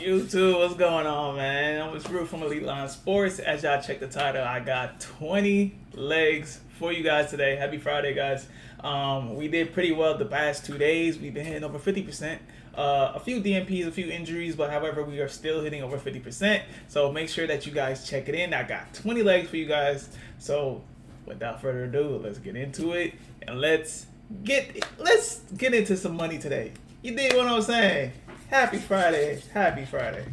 YouTube, what's going on, man? I'm with Drew from EliteLineSports. As y'all check the title, I got 20 legs for you guys today. Happy Friday, guys. We did pretty well the past 2 days. We've been hitting over 50%. A few DNPs, a few injuries, but however, we are still hitting over 50%. So make sure that you guys check it in. I got 20 legs for you guys. So without further ado, let's get into it and let's get into some money today. You dig what I'm saying? Happy Friday. Happy Friday.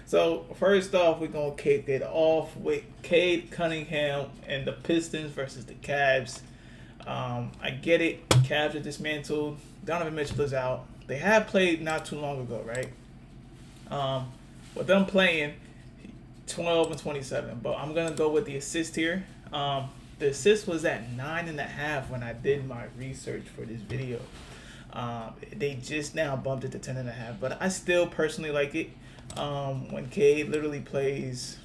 So, first off, we're going to kick it off with Cade Cunningham and the Pistons versus the Cavs. I get it. Cavs are dismantled. Donovan Mitchell is out. They have played not too long ago, right? With them playing 12 and 27. But I'm going to go with the assist here. The assist was at 9.5 when I did my research for this video. They just now bumped it to 10.5, but I still personally like it. When Cade literally plays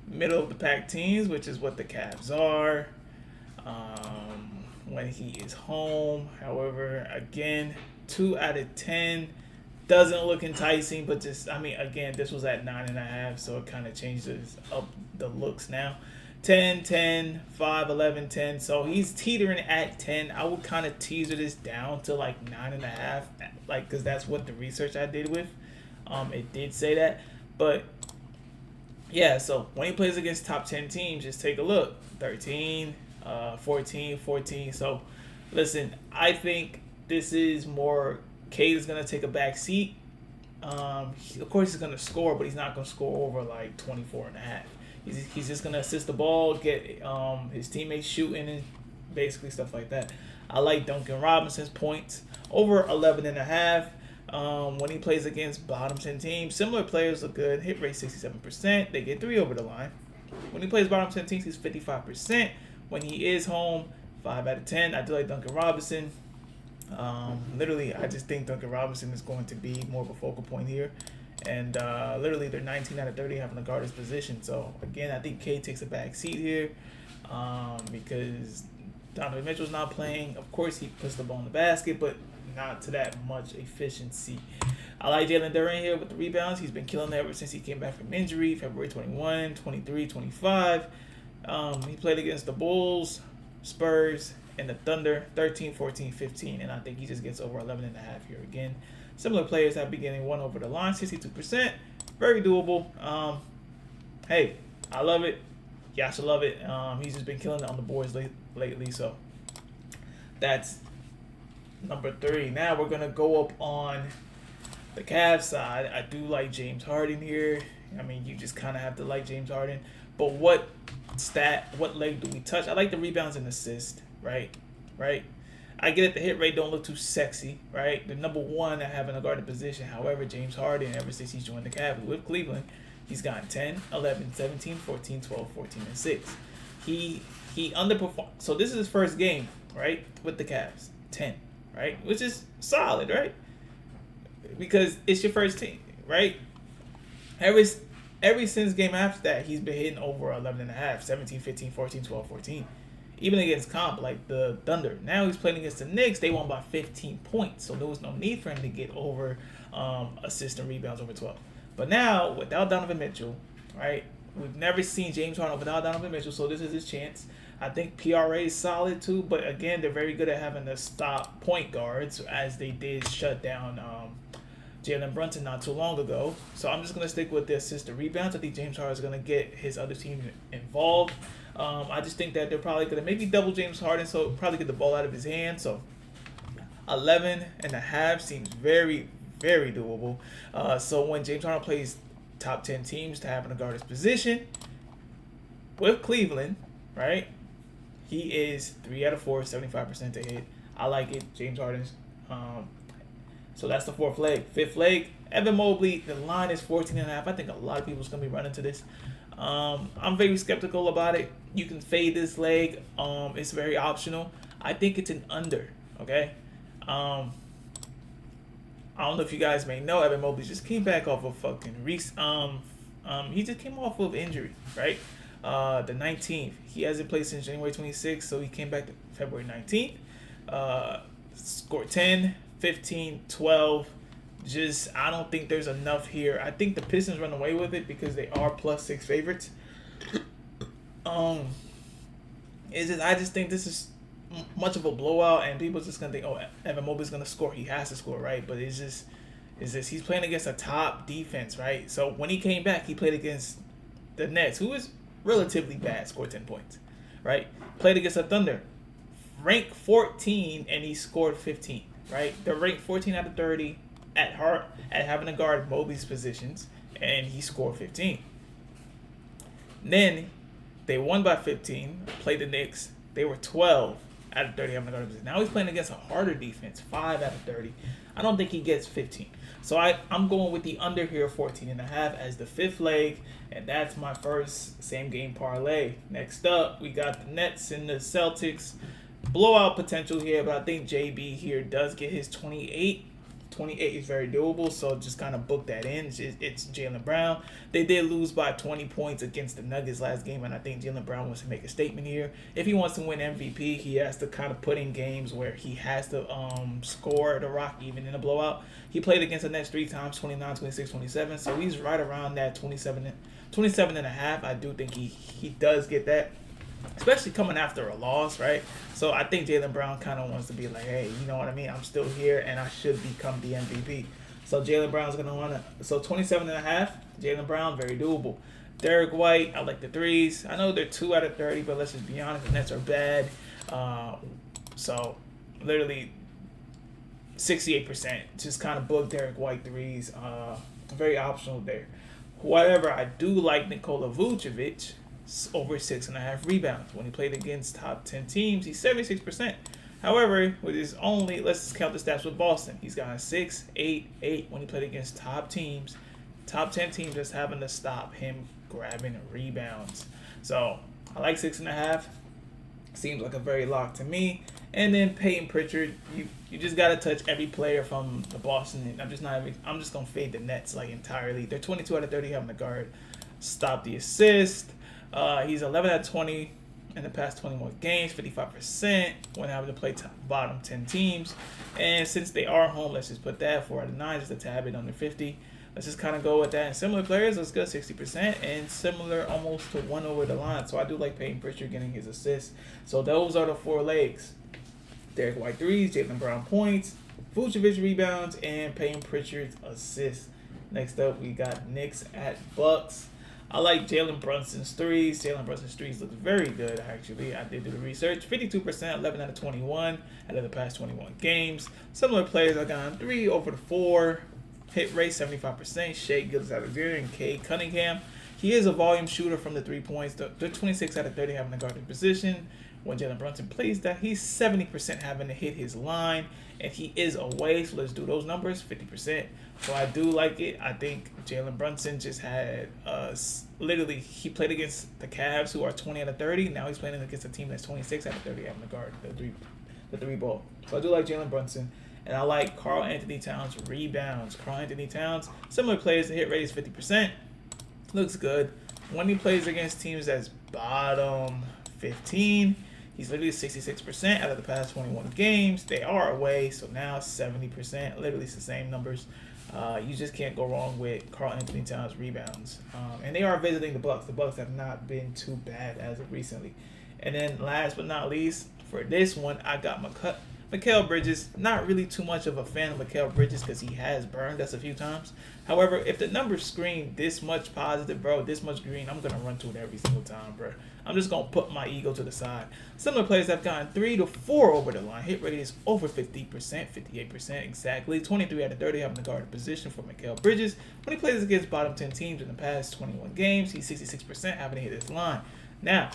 middle of the pack teams, which is what the Cavs are. When he is home, however, again, 2 out of 10 doesn't look enticing, but just, I mean, again, this was at 9.5, so it kind of changes up the looks now. 10, 10, 5, 11, 10. So he's teetering at 10. I would kind of teaser this down to like 9.5, like, because that's what the research I did with. It did say that. But yeah, so when he plays against top 10 teams, just take a look. 13, 14, 14. So listen, I think this is more Cade is going to take a back seat. Of course, he's going to score, but he's not going to score over like 24.5. He's just going to assist the ball, get his teammates shooting, and basically stuff like that. I like Duncan Robinson's points over 11.5. When he plays against bottom 10 teams, similar players look good. Hit rate 67%. They get 3 over the line. When he plays bottom 10 teams, he's 55%. When he is home, 5 out of 10. I do like Duncan Robinson. Literally, I just think Duncan Robinson is going to be more of a focal point here. And literally, they're 19 out of 30 having to guard his position. So, again, I think Cade takes a back seat here because Donovan Mitchell's not playing. Of course, he puts the ball in the basket, but not to that much efficiency. I like Jalen Duren here with the rebounds. He's been killing it ever since he came back from injury, February 21, 23, 25. He played against the Bulls, Spurs, and the Thunder, 13, 14, 15. And I think he just gets over 11.5 here again. Similar players have been getting 1 over the line, 62%. Very doable. Hey, I love it. Y'all should love it. He's just been killing it on the boards lately. So that's number 3. Now we're going to go up on the Cavs side. I do like James Harden here. I mean, you just kind of have to like James Harden. But what leg do we touch? I like the rebounds and assists, right? I get it, the hit rate don't look too sexy, right? The number 1 at having a guarded position. However, James Harden, ever since he's joined the Cavs with Cleveland, he's gotten 10, 11, 17, 14, 12, 14, and 6. He underperformed. So this is his first game, right, with the Cavs. 10, right? Which is solid, right? Because it's your first team, right? Every since game after that, he's been hitting over 11.5, 17, 15, 14, 12, 14. Even against comp, like the Thunder. Now he's playing against the Knicks. They won by 15 points. So there was no need for him to get over assists and rebounds over 12. But now, without Donovan Mitchell, right? We've never seen James Harden without Donovan Mitchell. So this is his chance. I think PRA is solid too. But again, they're very good at having to stop point guards, as they did shut down Jalen Brunson not too long ago. So I'm just going to stick with the assist and rebounds. I think James Harden is going to get his other team involved. I just think that they're probably going to maybe double James Harden, so probably get the ball out of his hand. So 11.5 seems very, very doable. So when James Harden plays top 10 teams to having to guard his position with Cleveland, right? He is 3 out of 4, 75% to hit. I like it. James Harden's. So that's the 4th leg. 5th leg, Evan Mobley. The line is 14.5. I think a lot of people's going to be running to this. I'm very skeptical about it. You can fade this leg. It's very optional. I think it's an under. Okay. I don't know if you guys may know, Evan Mobley just came back off of fucking he just came off of injury, right? The 19th. He hasn't played since January 26th, so he came back to February 19th. Scored 10, 15, 12, I don't think there's enough here. I think the Pistons run away with it because they are +6 favorites. I just think this is much of a blowout, and people just gonna think, oh, Evan Mobley's gonna score. He has to score, right? But he's playing against a top defense, right? So when he came back, he played against the Nets, who is relatively bad, scored 10 points, right? Played against the Thunder, ranked 14, and he scored 15, right? They're ranked 14 out of 30 at having to guard Mobley's positions, and he scored 15. Then they won by 15, played the Knicks. They were 12 out of 30 having to guard position. Now he's playing against a harder defense, 5 out of 30. I don't think he gets 15. So I'm going with the under here, 14.5 as the 5th leg, and that's my first same game parlay. Next up, we got the Nets and the Celtics. Blowout potential here, but I think JB here does get his 28. 28 is very doable, so just kind of book that in. It's Jaylen Brown. They did lose by 20 points against the Nuggets last game, and I think Jaylen Brown wants to make a statement here. If he wants to win MVP, he has to kind of put in games where he has to score the rock even in a blowout. He played against the Nets 3 times, 29, 26, 27, so he's right around that 27 and a half. I do think he does get that, especially coming after a loss, right? So I think Jaylen Brown kind of wants to be like, hey, you know what I mean? I'm still here, and I should become the MVP. So Jaylen Brown's going to want to... So 27.5, Jaylen Brown, very doable. Derek White, I like the threes. I know they're 2 out of 30, but let's just be honest, the Nets are bad. So literally 68%. Just kind of book Derek White threes. Very optional there. However, I do like Nikola Vucevic over 6.5 rebounds. When he played against top 10 teams, he's 76%. However, with his only, let's just count the stats with Boston. He's got 6, 8, 8 when he played against top teams. Top 10 teams just having to stop him grabbing rebounds. So I like 6.5. Seems like a very lock to me. And then Peyton Pritchard, you just gotta touch every player from the Boston. I'm just gonna fade the Nets like entirely. They're 22 out of 30 having to guard. Stop the assist. He's 11 out of 20 in the past 21 games, 55% when having to play bottom 10 teams. And since they are home, let's just put that 4 out of 9, just a tad bit under 50. Let's just kind of go with that. And similar players, let's go 60%, and similar almost to 1 over the line. So I do like Peyton Pritchard getting his assists. So those are the 4 legs. Derek White threes, Jaylen Brown points, Vucevic rebounds, and Peyton Pritchard's assists. Next up, we got Knicks at Bucks. I like Jalen Brunson's threes. Jalen Brunson's threes looks very good, actually. I did do the research. 52%, 11 out of 21 out of the past 21 games. Similar players I got on 3 over the 4. Hit rate 75%. Shea Gilgeous-Alexander and Cade Cunningham. He is a volume shooter from the 3 points. They're 26 out of 30 having the guarding position. When Jalen Brunson plays that, he's 70% having to hit his line, and he is away. So let's do those numbers, 50%. So I do like it. I think Jalen Brunson just had literally he played against the Cavs, who are 20 out of 30. Now he's playing against a team that's 26 out of 30 having to guard the three ball. So I do like Jalen Brunson. And I like Karl Anthony Towns rebounds. Karl Anthony Towns, similar players, the hit rate is 50%. Looks good. When he plays against teams that's bottom 15, he's literally 66% out of the past 21 games. They are away, so now 70%. Literally it's the same numbers. You just can't go wrong with Karl Anthony Towns rebounds. And they are visiting the Bucks. The Bucks have not been too bad as of recently. And then last but not least, for this one, I got Mikal Bridges. Not really too much of a fan of Mikal Bridges because he has burned us a few times. However, if the numbers scream this much positive, bro, this much green, I'm going to run to it every single time, bro. I'm just going to put my ego to the side. Similar players have gotten 3 to 4 over the line. Hit rate is over 50%, 58% exactly. 23 out of 30 having the guard position for Mikal Bridges. When he plays against bottom 10 teams in the past 21 games, he's 66% having to hit his line. Now,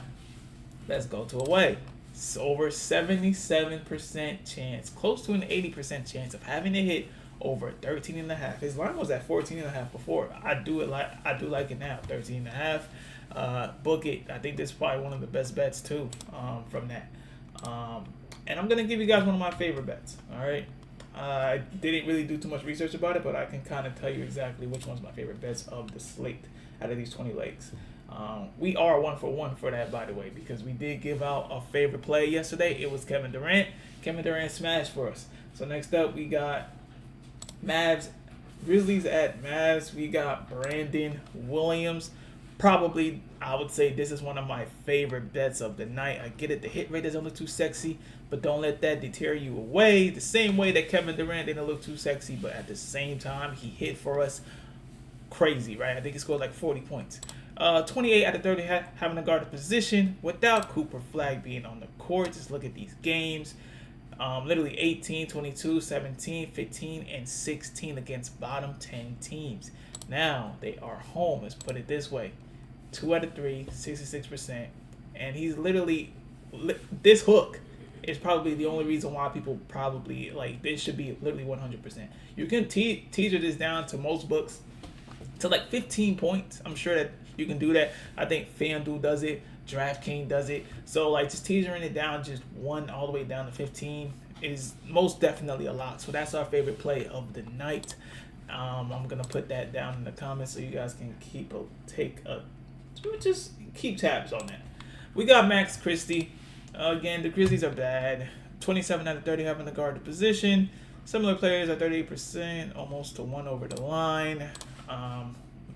let's go to away. It's over 77% chance, close to an 80% chance of having to hit over 13.5. His line was at 14.5 before. I do like it now, 13.5. Book it. I think this is probably one of the best bets too from that. And I'm gonna give you guys one of my favorite bets. All right. I didn't really do too much research about it, but I can kind of tell you exactly which one's my favorite bets of the slate out of these 20 legs. We are 1 for 1 for that, by the way, because we did give out a favorite play yesterday. It was Kevin Durant. Kevin Durant smashed for us. So next up, we got Mavs Grizzlies at Mavs. We got Brandon Williams. Probably, I would say this is one of my favorite bets of the night. I get it, the hit rate doesn't look too sexy, but don't let that deter you away. The same way that Kevin Durant didn't look too sexy, but at the same time, he hit for us crazy, right? I think he scored like 40 points. 28 out of 30 having a guarded position without Cooper Flag being on the court. Just look at these games. Literally 18, 22, 17, 15, and 16 against bottom 10 teams. Now, they are home. Let's put it this way. 2 out of 3, 66%. And he's literally, this hook is probably the only reason why people probably, like, this should be literally 100%. You can teaser this down to most books to like 15 points. I'm sure that you can do that. I think FanDuel does it. DraftKings does it. So, like, just teasering it down just 1 all the way down to 15 is most definitely a lock. So that's our favorite play of the night. I'm gonna put that down in the comments so you guys can just keep tabs on that. We got Max Christie. Again, the Grizzlies are bad. 27 out of 30 having the guard position. Similar players at 38%, almost to 1 over the line.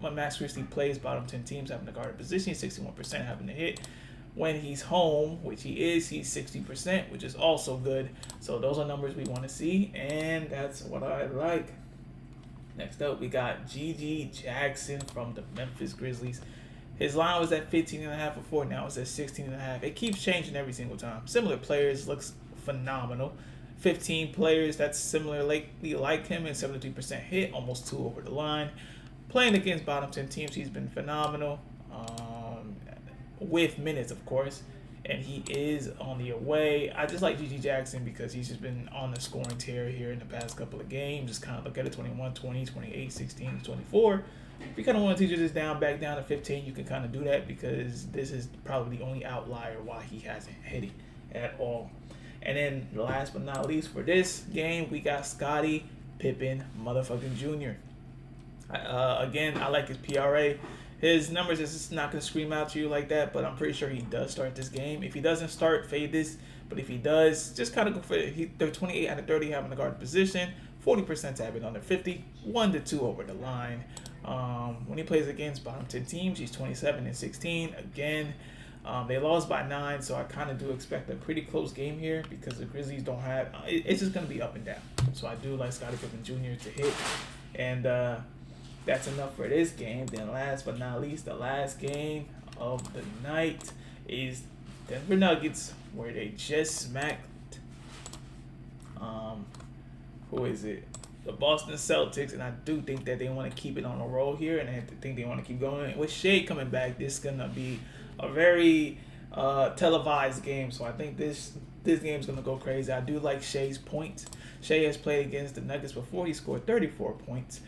When Max Christie plays bottom 10 teams having the guard position, 61% having to hit. When he's home, which he is, he's 60%, which is also good. So those are numbers we want to see, and that's what I like. Next up, we got G.G. Jackson from the Memphis Grizzlies. His line was at 15.5 before, now it's at 16.5. It keeps changing every single time. Similar players, looks phenomenal. 15 players that's similarly like him, and 73% hit, almost 2 over the line. Playing against bottom 10 teams, he's been phenomenal. With minutes, of course. And he is on the away. I just like G.G. Jackson because he's just been on the scoring tear here in the past couple of games. Just kind of look at it, 21, 20, 28, 16, 24. If you kind of want to teaser this back down to 15, you can kind of do that because this is probably the only outlier why he hasn't hit it at all. And then last but not least for this game, we got Scottie Pippen motherfucking Jr. Again, I like his PRA. His numbers is just not going to scream out to you like that, but I'm pretty sure he does start this game. If he doesn't start, fade this. But if he does, just kind of go for it. They're 28 out of 30 having the guard position, 40% tapping under 50, 1 to 2 over the line. When he plays against bottom 10 teams, he's 27 and 16. Again, they lost by 9, so I kind of do expect a pretty close game here because the Grizzlies don't have. It's just going to be up and down. So I do like Scottie Pippen Jr. to hit, and that's enough for this game. Then last but not least, the last game of the night is Denver Nuggets, where they just smacked who is it? The Boston Celtics, and I do think that they want to keep it on a roll here, and I think they want to keep going. With Shea coming back, this is gonna be a very televised game, so I think this game is gonna go crazy. I do like Shea's points. Shea has played against the Nuggets before. He scored 34 points.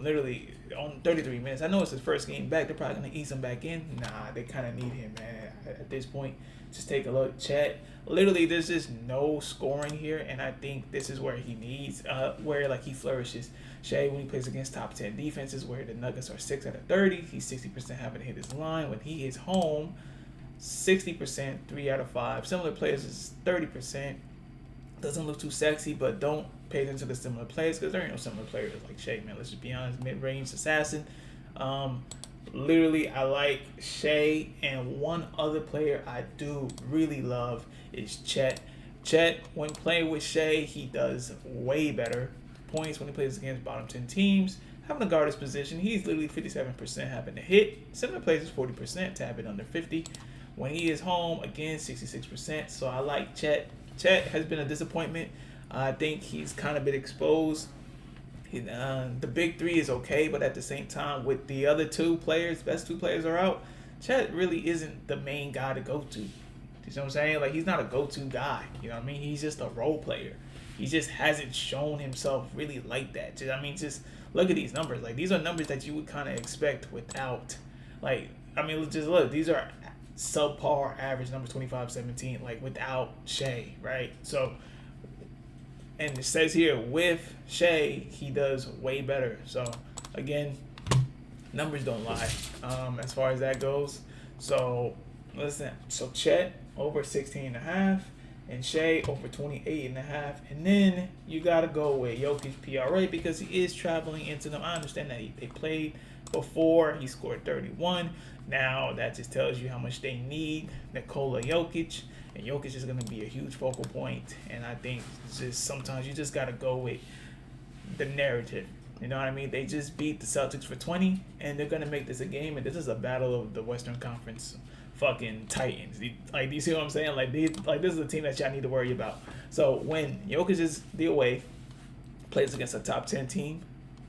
Literally on 33 minutes. I know it's his first game back. They're probably going to ease him back in. Nah, they kind of need him, man, at this point. Just take a look. Chet, literally, there's just no scoring here, and I think this is where he needs, where, like, he flourishes. Shea, when he plays against top 10 defenses, where the Nuggets are 6 out of 30, he's 60% having to hit his line. When he is home, 60%, 3 out of 5. Similar players is 30%. Doesn't look too sexy, but don't pay attention to the similar players because there ain't no similar players like Shea, man. Let's just be honest. Mid-range assassin. Literally, I like Shea, and one other player I do really love is Chet. Chet, when playing with Shea, he does way better points when he plays against bottom 10 teams. Having a guard his position, he's literally 57% having to hit. Similar players is 40%, tapping under 50. When he is home, again, 66%. So I like Chet. Chet has been a disappointment. I think he's kind of been exposed. The big three is okay, but at the same time, with the other best two players are out, Chet really isn't the main guy to go to. You know what I'm saying? Like, he's not a go-to guy. You know what I mean? He's just a role player. He just hasn't shown himself really like that. Just look at these numbers. Like, these are numbers that you would kind of expect without, like, just look. These are subpar average numbers, 25-17, like, without Shea, right? So, and it says here, with Shea, he does way better. So, again, numbers don't lie as far as that goes. So, listen. So, Chet, over 16.5. and Shea over 28.5. And then you got to go with Jokic PRA because he is traveling into them. I understand that they played before. He scored 31. Now that just tells you how much they need Nikola Jokic. And Jokic is going to be a huge focal point. And I think just sometimes you just got to go with the narrative. You know what I mean? They just beat the Celtics for 20, and they're going to make this a game. And this is a battle of the Western Conference fucking Titans. Like, do you see what I'm saying? Like, this is a team that y'all need to worry about. So when Jokic is the away, plays against a top 10 team,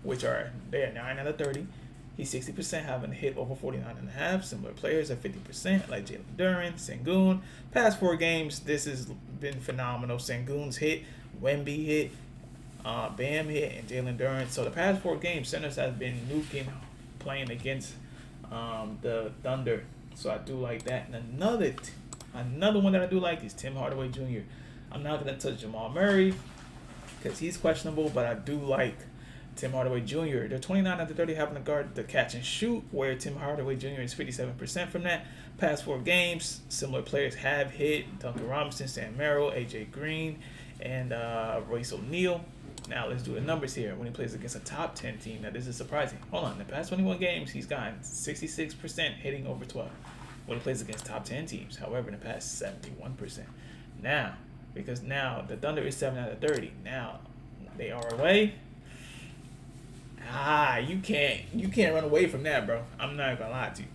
which are they are 9 out of 30. He's 60%, having a hit over 49.5. Similar players at 50%, like Jalen Duren, Sengun. Past 4 games, this has been phenomenal. Sengun's hit, Wemby hit, Bam hit, and Jalen Duren. So the past 4 games, centers have been nuking playing against the Thunder. So I do like that. And another one that I do like is Tim Hardaway Jr. I'm not going to touch Jamal Murray because he's questionable, but I do like Tim Hardaway Jr. They're 29 out of 30 having to guard the catch and shoot, where Tim Hardaway Jr. is 57% from that. Past 4 games, similar players have hit: Duncan Robinson, Sam Merrill, AJ Green, and Royce O'Neal. Now let's do the numbers here. When he plays against a top 10 team, now this is surprising. Hold on, the past 21 games, he's gotten 66% hitting over 12. When he plays against top 10 teams, however, in the past 71%. Now, because now the Thunder is 7 out of 30. Now they are away. You can't run away from that, bro. I'm not gonna lie to you.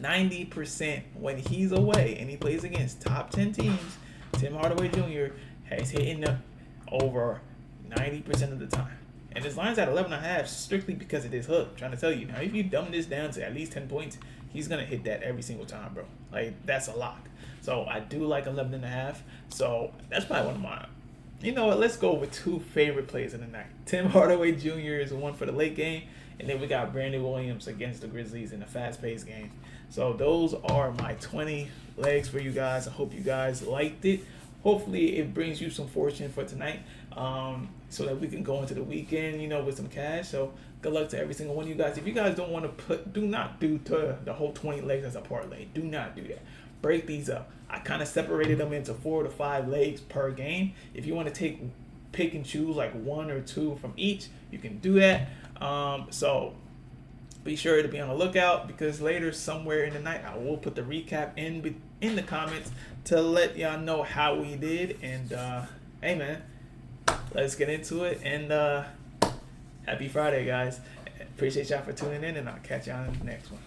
90% when he's away and he plays against top 10 teams, Tim Hardaway Jr. has hitting over 90% of the time. And his line's at 11.5 strictly because of this hook. I'm trying to tell you. Now, if you dumb this down to at least 10 points, he's going to hit that every single time, bro. Like, that's a lock. So, I do like 11.5. So, that's probably one of my... You know what? Let's go with 2 favorite plays of the night. Tim Hardaway Jr. is one for the late game. And then we got Brandon Williams against the Grizzlies in a fast-paced game. So, those are my 20 legs for you guys. I hope you guys liked it. Hopefully, it brings you some fortune for tonight. So that we can go into the weekend, with some cash. So good luck to every single one of you guys. If you guys don't want to do not do the whole 20 legs as a parlay. Do not do that. Break these up. I kind of separated them into 4 to 5 legs per game. If you want to pick and choose like 1 or 2 from each, you can do that. So be sure to be on the lookout because later somewhere in the night I will put the recap in the comments to let y'all know how we did. And hey man, let's get into it. And happy Friday, guys. Appreciate y'all for tuning in, and I'll catch y'all in the next one.